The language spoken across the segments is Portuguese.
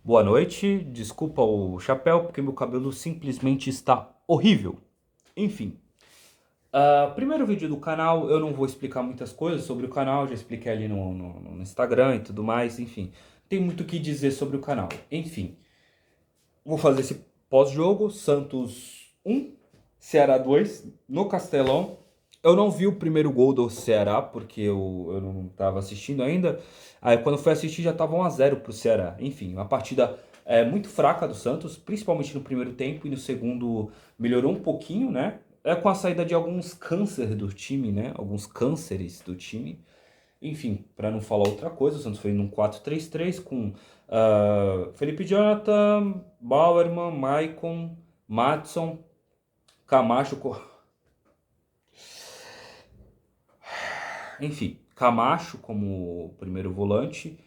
Boa noite, desculpa o chapéu, porque meu cabelo simplesmente está horrível. Enfim, primeiro vídeo do canal, eu não vou explicar muitas coisas sobre o canal, já expliquei ali no Instagram e tudo mais, enfim. Tem muito o que dizer sobre o canal. Enfim, vou fazer esse pós-jogo, Santos 1, Ceará 2, no Castelão. Eu não vi o primeiro gol do Ceará, porque eu não estava assistindo ainda. Aí quando eu fui assistir já estava 1-0 pro Ceará. Enfim, uma partida muito fraca do Santos, principalmente no primeiro tempo, e no segundo melhorou um pouquinho, né? É com a saída de alguns cânceres do time, né? Alguns cânceres do time. Enfim, para não falar outra coisa, o Santos foi num 4-3-3 com Felipe Jonathan, Bauerman, Maicon, Madson, Camacho. Enfim, Camacho como primeiro volante.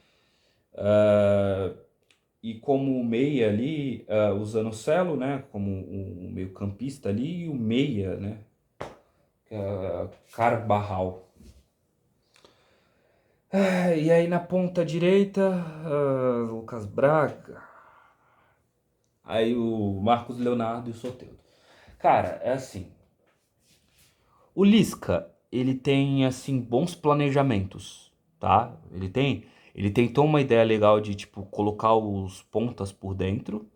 E como meia ali, o Zanocelo, né? Como um meio-campista ali, e o meia, né? Carvajal. E aí na ponta direita, Lucas Braga. Aí o Marcos Leonardo e o Soteldo. Cara, é assim. O Lisca, ele tem assim bons planejamentos, tá? Ele tentou uma ideia legal de tipo colocar os pontas por dentro,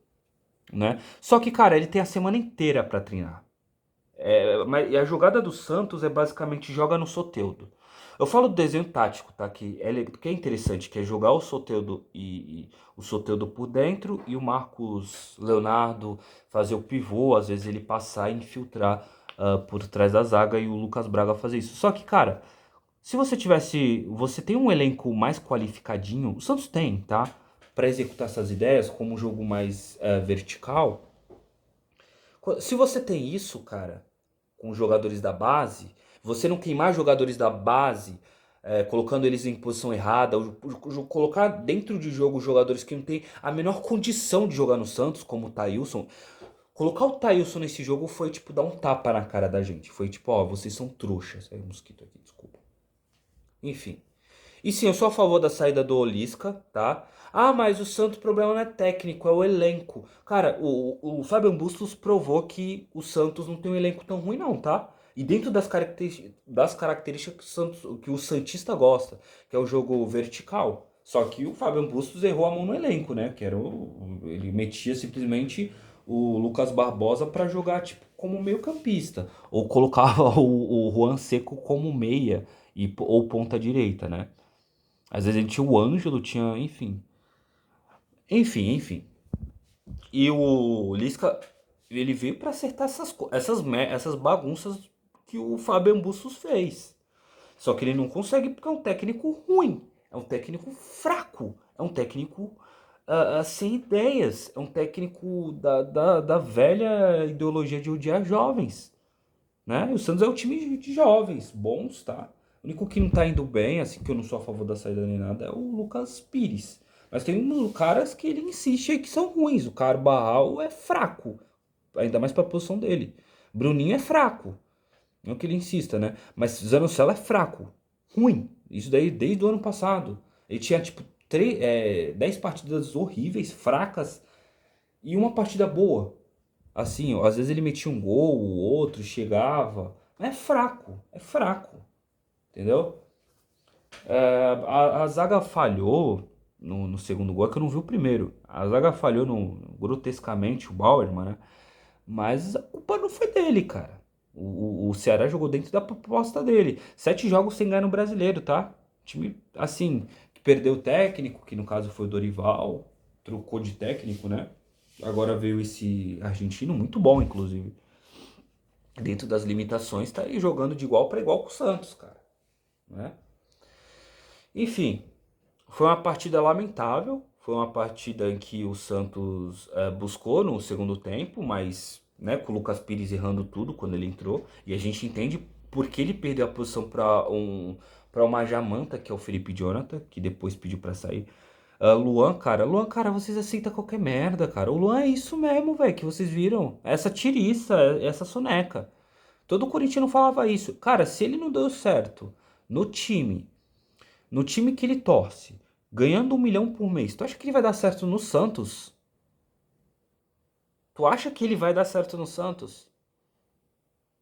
né? Só que, cara, ele tem a semana inteira pra treinar. E a jogada do Santos é basicamente joga no Soteldo. Eu falo do desenho tático, tá? Que é interessante, que é jogar o Soteldo e o Soteldo por dentro e o Marcos Leonardo fazer o pivô, às vezes ele passar e infiltrar por trás da zaga e o Lucas Braga fazer isso. Só que, cara, se você tivesse. Você tem um elenco mais qualificadinho, o Santos tem, tá? Pra executar essas ideias, como um jogo mais vertical. Se você tem isso, cara, com os jogadores da base, você não queimar jogadores da base, colocando eles em posição errada, colocar dentro de jogo jogadores que não têm a menor condição de jogar no Santos, como o Thailson. Colocar o Thailson nesse jogo foi tipo dar um tapa na cara da gente. Foi tipo, ó, vocês são trouxas. É um mosquito aqui, desculpa. Enfim. E sim, eu sou a favor da saída do Olisca, tá? Ah, mas o Santos, o problema não é técnico, é o elenco. Cara, o Fabian Bustos provou que o Santos não tem um elenco tão ruim, não, tá? E dentro das características que o Santista gosta, que é o jogo vertical. Só que o Fabian Bustos errou a mão no elenco, né? Ele metia simplesmente o Lucas Barbosa pra jogar tipo como meio-campista. Ou colocava o Juan Seco como meia ou ponta direita, né? Às vezes a gente tinha o Ângelo, tinha, enfim. Enfim. E o Lisca, ele veio pra acertar essas bagunças que o Fábio Bustos fez. Só que ele não consegue porque é um técnico ruim, é um técnico fraco, é um técnico sem ideias, é um técnico da velha ideologia de odiar jovens, né? E o Santos é um time de jovens, bons, tá? O único que não tá indo bem, assim, que eu não sou a favor da saída nem nada, é o Lucas Pires. Mas tem uns caras que ele insiste aí que são ruins. O Carbarral é fraco, ainda mais pra posição dele. Bruninho é fraco, não que ele insista, né? Mas Zanocelo é fraco, ruim. Isso daí desde o ano passado. Ele tinha, tipo, 10 partidas horríveis, fracas, e uma partida boa. Assim, ó, às vezes ele metia um gol, o outro chegava. Mas é fraco, entendeu? A zaga falhou no segundo gol, é que eu não vi o primeiro. A zaga falhou grotescamente, o Bauerman, né? Mas a culpa não foi dele, cara. O Ceará jogou dentro da proposta dele. 7 jogos sem ganhar no brasileiro, tá? Time, assim, que perdeu o técnico, que no caso foi o Dorival, trocou de técnico, né? Agora veio esse argentino, muito bom, inclusive. Dentro das limitações, tá aí jogando de igual para igual com o Santos, cara. Né? Enfim, foi uma partida lamentável. Foi uma partida em que o Santos buscou no segundo tempo, mas né, com o Lucas Pires errando tudo quando ele entrou. E a gente entende por que ele perdeu a posição para uma Jamanta, que é o Felipe Jonathan, que depois pediu para sair. Luan, cara, vocês aceitam qualquer merda, cara. O Luan é isso mesmo, velho, que vocês viram. Essa tiriça, essa soneca. Todo corintiano falava isso. Cara, se ele não deu certo no time, no time que ele torce, ganhando 1 milhão por mês. Tu acha que ele vai dar certo no Santos? Tu acha que ele vai dar certo no Santos?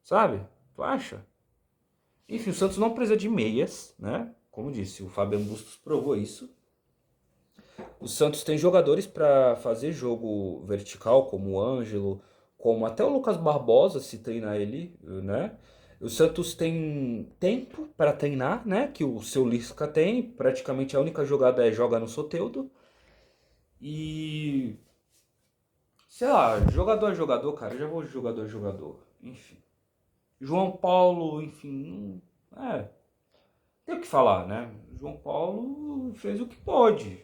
Sabe? Tu acha? Enfim, o Santos não precisa de meias, né? Como disse, o Fabian Bustos provou isso. O Santos tem jogadores para fazer jogo vertical, como o Ângelo, como até o Lucas Barbosa, se treinar ele, né? O Santos tem tempo para treinar, né? Que o seu Lisca tem. Praticamente a única jogada é jogar no Soteldo. E sei lá, jogador a jogador, cara, eu já vou de jogador a jogador. Enfim. João Paulo, enfim, tem o que falar, né? João Paulo fez o que pôde.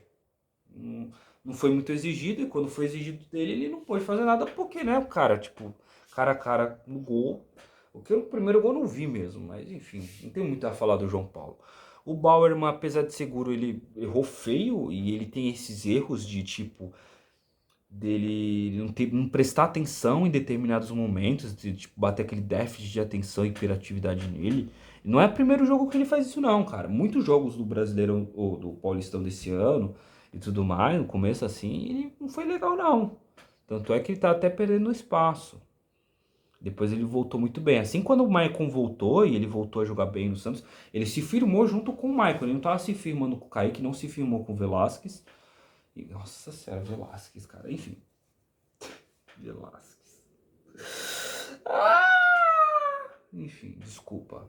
Não, não foi muito exigido, e quando foi exigido dele, ele não pôde fazer nada, porque, né, o cara, tipo, cara a cara no gol. O que o primeiro gol eu não vi mesmo, mas enfim, não tem muito a falar do João Paulo. O Bauerman, apesar de seguro, ele errou feio e ele tem esses erros de tipo dele não prestar atenção em determinados momentos, de tipo, bater aquele déficit de atenção e hiperatividade nele. Não é o primeiro jogo que ele faz isso não, cara. Muitos jogos do Brasileirão ou do Paulistão desse ano e tudo mais, no começo assim, ele não foi legal não. Tanto é que ele tá até perdendo espaço. Depois ele voltou muito bem. Assim, quando o Maicon voltou e ele voltou a jogar bem no Santos, ele se firmou junto com o Maicon. Ele não tava se firmando com o Kaique, não se firmou com o Velasquez. E, nossa senhora, Velasquez, cara. Enfim, Velasquez. Enfim, desculpa.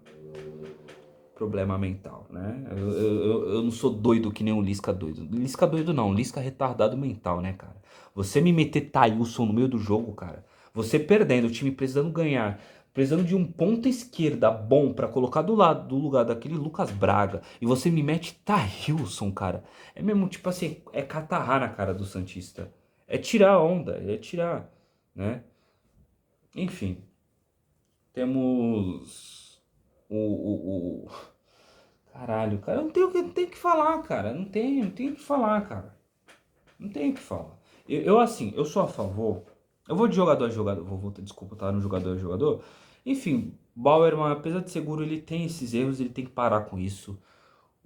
Problema mental, né? Eu não sou doido que nem o Lisca doido. Lisca doido não, Lisca retardado mental, né, cara? Você me meter Thailson no meio do jogo, cara. Você perdendo, o time precisando ganhar. Precisando de um ponta esquerda bom pra colocar do lado do lugar daquele Lucas Braga. E você me mete Thailson, cara. É mesmo, tipo assim, é catarrar na cara do Santista. É tirar a onda, é tirar, né? Enfim. Temos o. Caralho, cara, eu não tenho o que falar, cara. Não tenho o que falar, cara. Não tenho o que falar. Assim, eu sou a favor. Eu vou de jogador a jogador. Desculpa, tá no jogador a jogador. Enfim, Bauerman, apesar de seguro, ele tem esses erros, ele tem que parar com isso.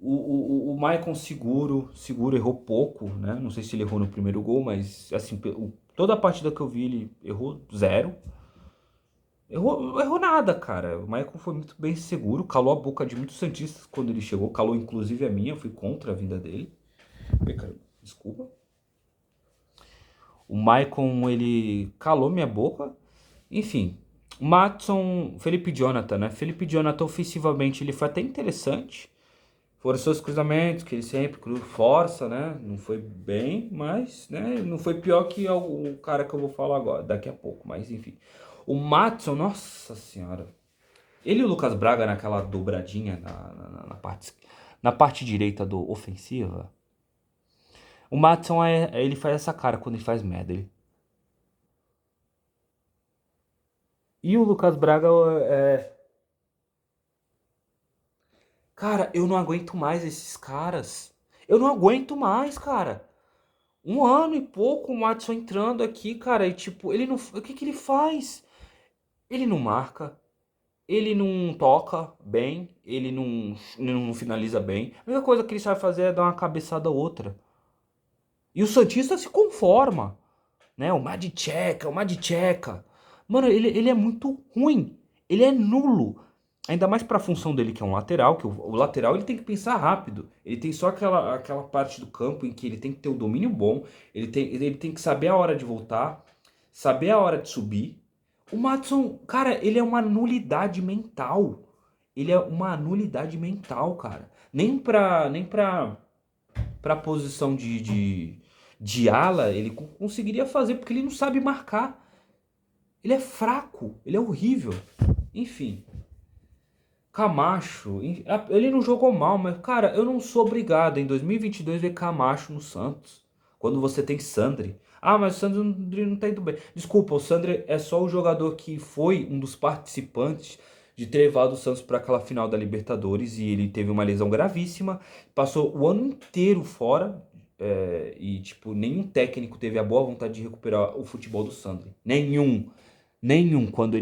O Maicon seguro errou pouco, né? Não sei se ele errou no primeiro gol, mas assim, toda a partida que eu vi, ele errou zero. Errou nada, cara. O Maicon foi muito bem seguro, calou a boca de muitos santistas quando ele chegou, calou inclusive a minha, eu fui contra a vinda dele. Cara, desculpa. O Maicon, ele calou minha boca. Enfim, Matson, Felipe Jonathan, né? Felipe Jonathan ofensivamente ele foi até interessante. Foram seus cruzamentos, que ele sempre força, né? Não foi bem, mas né? Não foi pior que o cara que eu vou falar agora, daqui a pouco, mas enfim. O Matson, nossa senhora. Ele e o Lucas Braga naquela dobradinha na parte direita do ofensiva. O Matson ele faz essa cara quando ele faz merda. E o Lucas Braga é. Cara, eu não aguento mais esses caras. Eu não aguento mais, cara. 1 ano e pouco o Matson entrando aqui, cara, e tipo, ele não. O que que ele faz? Ele não marca, ele não toca bem, ele não finaliza bem. A única coisa que ele sabe fazer é dar uma cabeçada ou outra. E o Santista se conforma, né? O Madcheca. Mano, ele é muito ruim. Ele é nulo. Ainda mais pra função dele, que é um lateral, que o lateral ele tem que pensar rápido. Ele tem só aquela parte do campo em que ele tem que ter o domínio bom, ele tem que saber a hora de voltar, saber a hora de subir. O Matson, cara, ele é uma nulidade mental. Ele é uma nulidade mental, cara. Nem pra posição de ala ele conseguiria fazer, porque ele não sabe marcar. Ele é fraco, ele é horrível. Enfim, Camacho, ele não jogou mal, mas cara, eu não sou obrigado em 2022 ver Camacho no Santos, quando você tem Sandri. Ah, mas o Sandri não tá indo bem. Desculpa, o Sandri é só o jogador que foi um dos participantes de ter levado o Santos para aquela final da Libertadores e ele teve uma lesão gravíssima, passou o ano inteiro fora e tipo nenhum técnico teve a boa vontade de recuperar o futebol do Sandri. Nenhum. Nenhum quando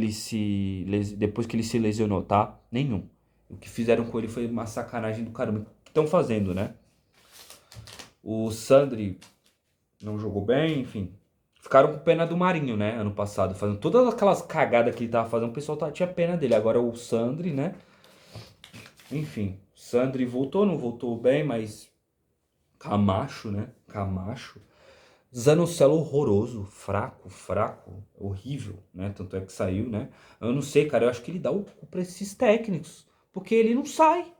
depois que ele se lesionou, tá? Nenhum. O que fizeram com ele foi uma sacanagem do caramba. Que estão fazendo, né? O Sandri não jogou bem, enfim. Ficaram com pena do Marinho, né? Ano passado, fazendo todas aquelas cagadas que ele tava fazendo, o pessoal tinha pena dele. Agora o Sandri, né? Enfim, o Sandri voltou, não voltou bem, mas Camacho, né? Camacho. Zanocelo horroroso, fraco, horrível, né? Tanto é que saiu, né? Eu não sei, cara, eu acho que ele dá o cu pra esses técnicos. Porque ele não sai.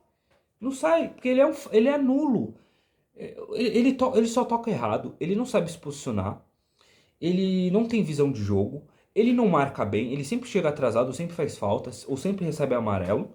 Não sai, porque ele é nulo. Ele só toca errado, ele não sabe se posicionar, ele não tem visão de jogo, ele não marca bem, ele sempre chega atrasado, sempre faz faltas, ou sempre recebe amarelo.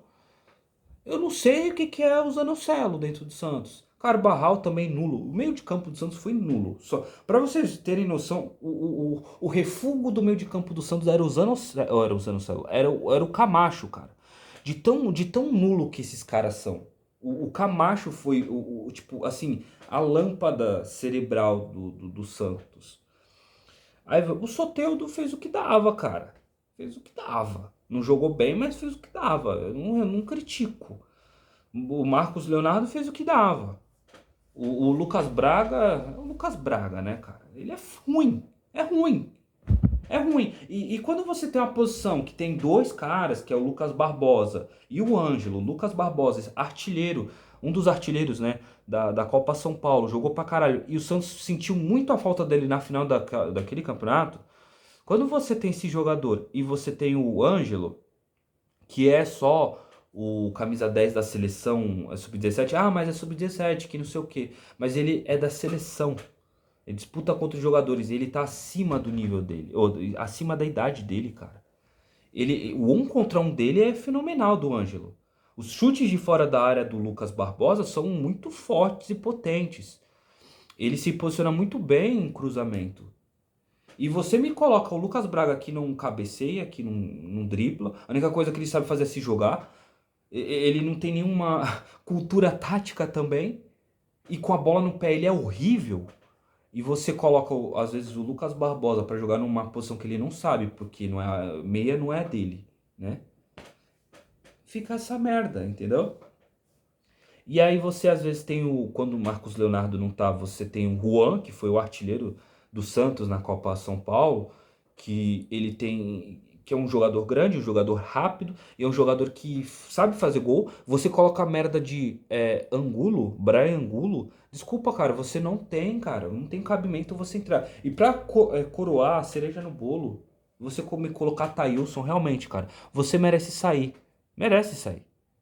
Eu não sei o que, que é o Zanocelo dentro do Santos. Carvajal também nulo. O meio de campo do Santos foi nulo. Só para vocês terem noção, o refúgio do meio de campo do Santos era o Zanocelo, era o Camacho, cara. De tão nulo que esses caras são. O Camacho foi tipo assim, a lâmpada cerebral do Santos. Aí o Soteldo fez o que dava, cara. Fez o que dava. Não jogou bem, mas fez o que dava. Eu não critico. O Marcos Leonardo fez o que dava. O Lucas Braga. É o Lucas Braga, né, cara? Ele é ruim. É ruim. É ruim. E quando você tem uma posição que tem dois caras, que é o Lucas Barbosa e o Ângelo, Lucas Barbosa, artilheiro, um dos artilheiros, né, da Copa São Paulo, jogou pra caralho, e o Santos sentiu muito a falta dele na final daquele campeonato. Quando você tem esse jogador e você tem o Ângelo, que é só o camisa 10 da seleção sub-17, mas é sub-17, que não sei o quê. Mas ele é da seleção. Ele disputa contra os jogadores, ele tá acima do nível dele, ou acima da idade dele, cara. O 1 contra 1 dele é fenomenal do Ângelo. Os chutes de fora da área do Lucas Barbosa são muito fortes e potentes. Ele se posiciona muito bem em cruzamento. E você me coloca o Lucas Braga que não cabeceia, que não dribla. A única coisa que ele sabe fazer é se jogar. Ele não tem nenhuma cultura tática também. E com a bola no pé ele é horrível. E você coloca, às vezes, o Lucas Barbosa para jogar numa posição que ele não sabe, porque não é, meia não é dele, né? Fica essa merda, entendeu? E aí você às vezes tem quando o Marcos Leonardo não tá, você tem o Juan, que foi o artilheiro do Santos na Copa São Paulo, que é um jogador grande, um jogador rápido, e é um jogador que sabe fazer gol. Você coloca a merda de Angulo, Brian Angulo, desculpa, cara, você não tem, cara, não tem cabimento você entrar. E pra coroar a cereja no bolo, você me colocar Thailson, realmente, cara, você merece sair,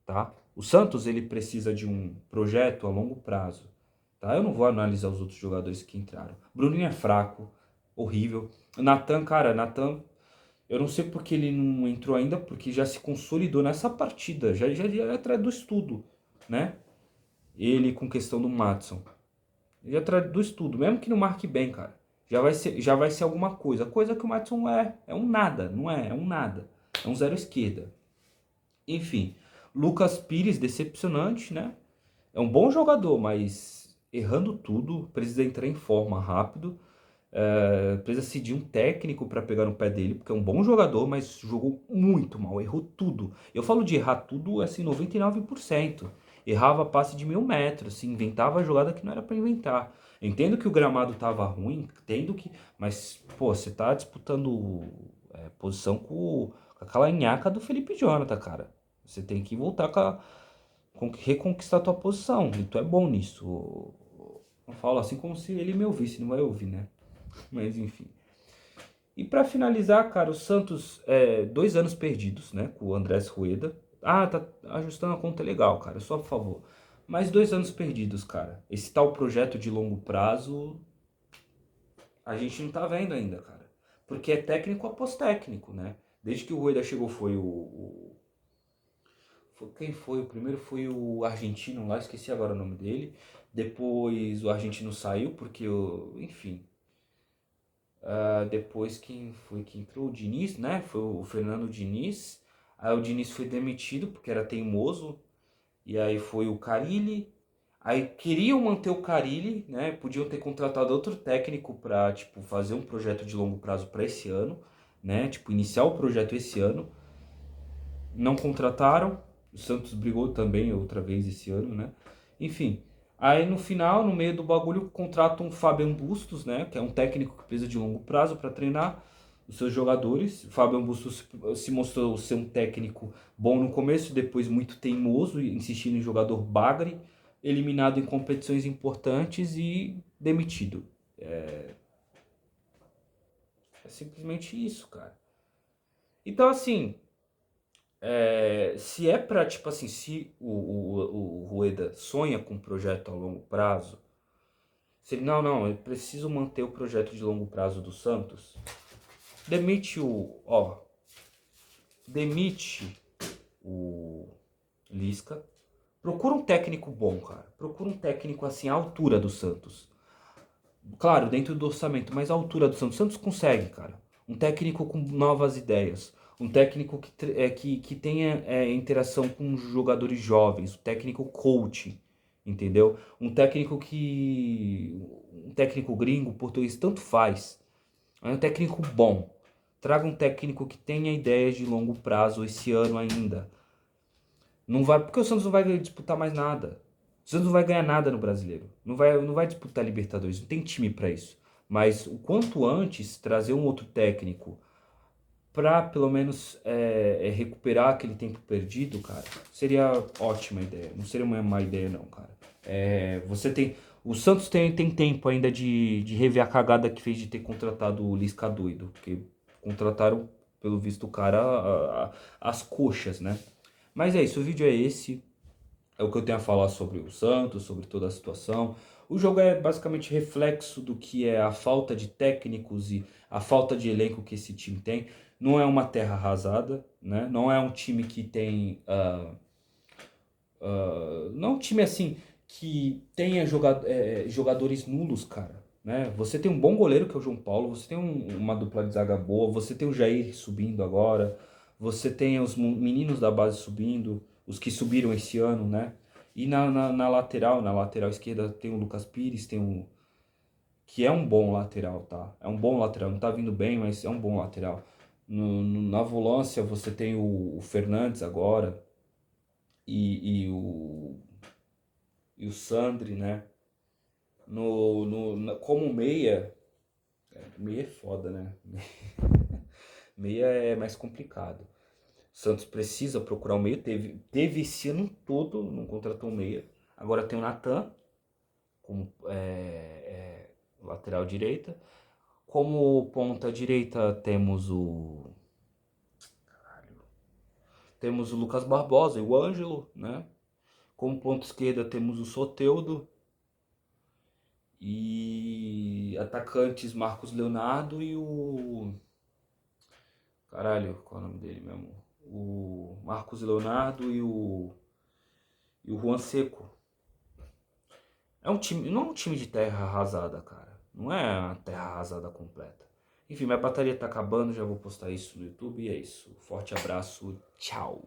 tá? O Santos ele precisa de um projeto a longo prazo, tá? Eu não vou analisar os outros jogadores que entraram. Bruninho é fraco, horrível. Natan, cara, Natan, eu não sei porque ele não entrou ainda, porque já se consolidou nessa partida, já é atrás do estudo, né? Ele com questão do Madison. Ele é atrás do estudo, mesmo que não marque bem, cara. Já vai ser alguma coisa. Coisa que o Madison é um nada, não é? É um nada. É um zero esquerda. Enfim, Lucas Pires, decepcionante, né? É um bom jogador, mas errando tudo, precisa entrar em forma rápido. Precisa decidir um técnico para pegar no pé dele, porque é um bom jogador, mas jogou muito mal, errou tudo. Eu falo de errar tudo, assim, 99%. Errava passe de 1.000 metros, assim, inventava jogada que não era para inventar. Entendo que o gramado tava ruim, entendo que. Mas, pô, você tá disputando posição com aquela nhaca do Felipe Jonathan, cara. Você tem que voltar reconquistar a tua posição. E tu é bom nisso. Eu falo assim como se ele me ouvisse, não vai ouvir, né? Mas enfim. E pra finalizar, cara, o Santos, 2 anos perdidos, né? Com o Andrés Rueda. Tá ajustando a conta legal, cara. Eu sou a favor. Mas 2 anos perdidos, cara. Esse tal projeto de longo prazo, a gente não tá vendo ainda, cara. Porque é técnico após técnico, né? Desde que o Rueda chegou foi quem foi? O primeiro foi o argentino lá, esqueci agora o nome dele. Depois o argentino saiu, porque, enfim. Depois quem foi que entrou? O Diniz, né? Foi o Fernando Diniz. Aí o Diniz foi demitido porque era teimoso. E aí foi o Carille. Aí queriam manter o Carille, né? Podiam ter contratado outro técnico para tipo, fazer um projeto de longo prazo para esse ano, né? Tipo, iniciar o projeto esse ano. Não contrataram. O Santos brigou também outra vez esse ano, né? Enfim, Aí no final, no meio do bagulho, contrata um Fabian Bustos, né? Que é um técnico que precisa de longo prazo para treinar os seus jogadores. O Fabian Bustos se mostrou ser um técnico bom no começo, depois muito teimoso, insistindo em jogador bagre, eliminado em competições importantes e demitido. É simplesmente isso, cara. Então, assim, se é pra, tipo assim, se o Rueda sonha com um projeto a longo prazo, se ele, não, eu preciso manter o projeto de longo prazo do Santos, demite demite o Lisca, procura um técnico bom, cara, procura um técnico assim, à altura do Santos. Claro, dentro do orçamento, mas à altura do Santos. O Santos consegue, cara. Um técnico com novas ideias. Um técnico que tenha interação com jogadores jovens. Um técnico coaching, entendeu? Um técnico gringo, português, tanto faz. É um técnico bom. Traga um técnico que tenha ideias de longo prazo esse ano ainda. Não vai, porque o Santos não vai disputar mais nada. O Santos não vai ganhar nada no Brasileiro. Não vai disputar Libertadores. Não tem time para isso. Mas o quanto antes trazer um outro técnico para pelo menos recuperar aquele tempo perdido, cara, seria ótima ideia. Não seria uma má ideia, não, cara. Você tem. O Santos tem tempo ainda de rever a cagada que fez de ter contratado o Lisca doido. Porque contrataram, pelo visto, o cara as coxas, né? Mas é isso, o vídeo é esse. É o que eu tenho a falar sobre o Santos, sobre toda a situação. O jogo é basicamente reflexo do que é a falta de técnicos e a falta de elenco que esse time tem. Não é uma terra arrasada, né? Não é um time que tem. Não é um time assim que tenha jogadores nulos, cara. Né? Você tem um bom goleiro que é o João Paulo, você tem uma dupla de zaga boa, você tem o Jair subindo agora, você tem os meninos da base subindo, os que subiram esse ano, né? E na lateral esquerda tem o Lucas Pires, que é um bom lateral, tá? É um bom lateral, não tá vindo bem, mas é um bom lateral. Na volância você tem o Fernandes agora e o Sandri, né? Como meia é foda, né? Meia é mais complicado. O Santos precisa procurar um meia. Teve esse ano todo, não contratou um meia. Agora tem o Natan, como lateral direita. Como ponta direita temos o Lucas Barbosa e o Ângelo, né? Como ponta esquerda temos o Soteldo. E atacantes Marcos Leonardo e o. Caralho, qual é o nome dele mesmo? O Marcos Leonardo e o Juan Seco. É um time, não é um time de terra arrasada, cara. Não é a terra arrasada completa. Enfim, minha bateria tá acabando, já vou postar isso no YouTube e é isso. Forte abraço, tchau.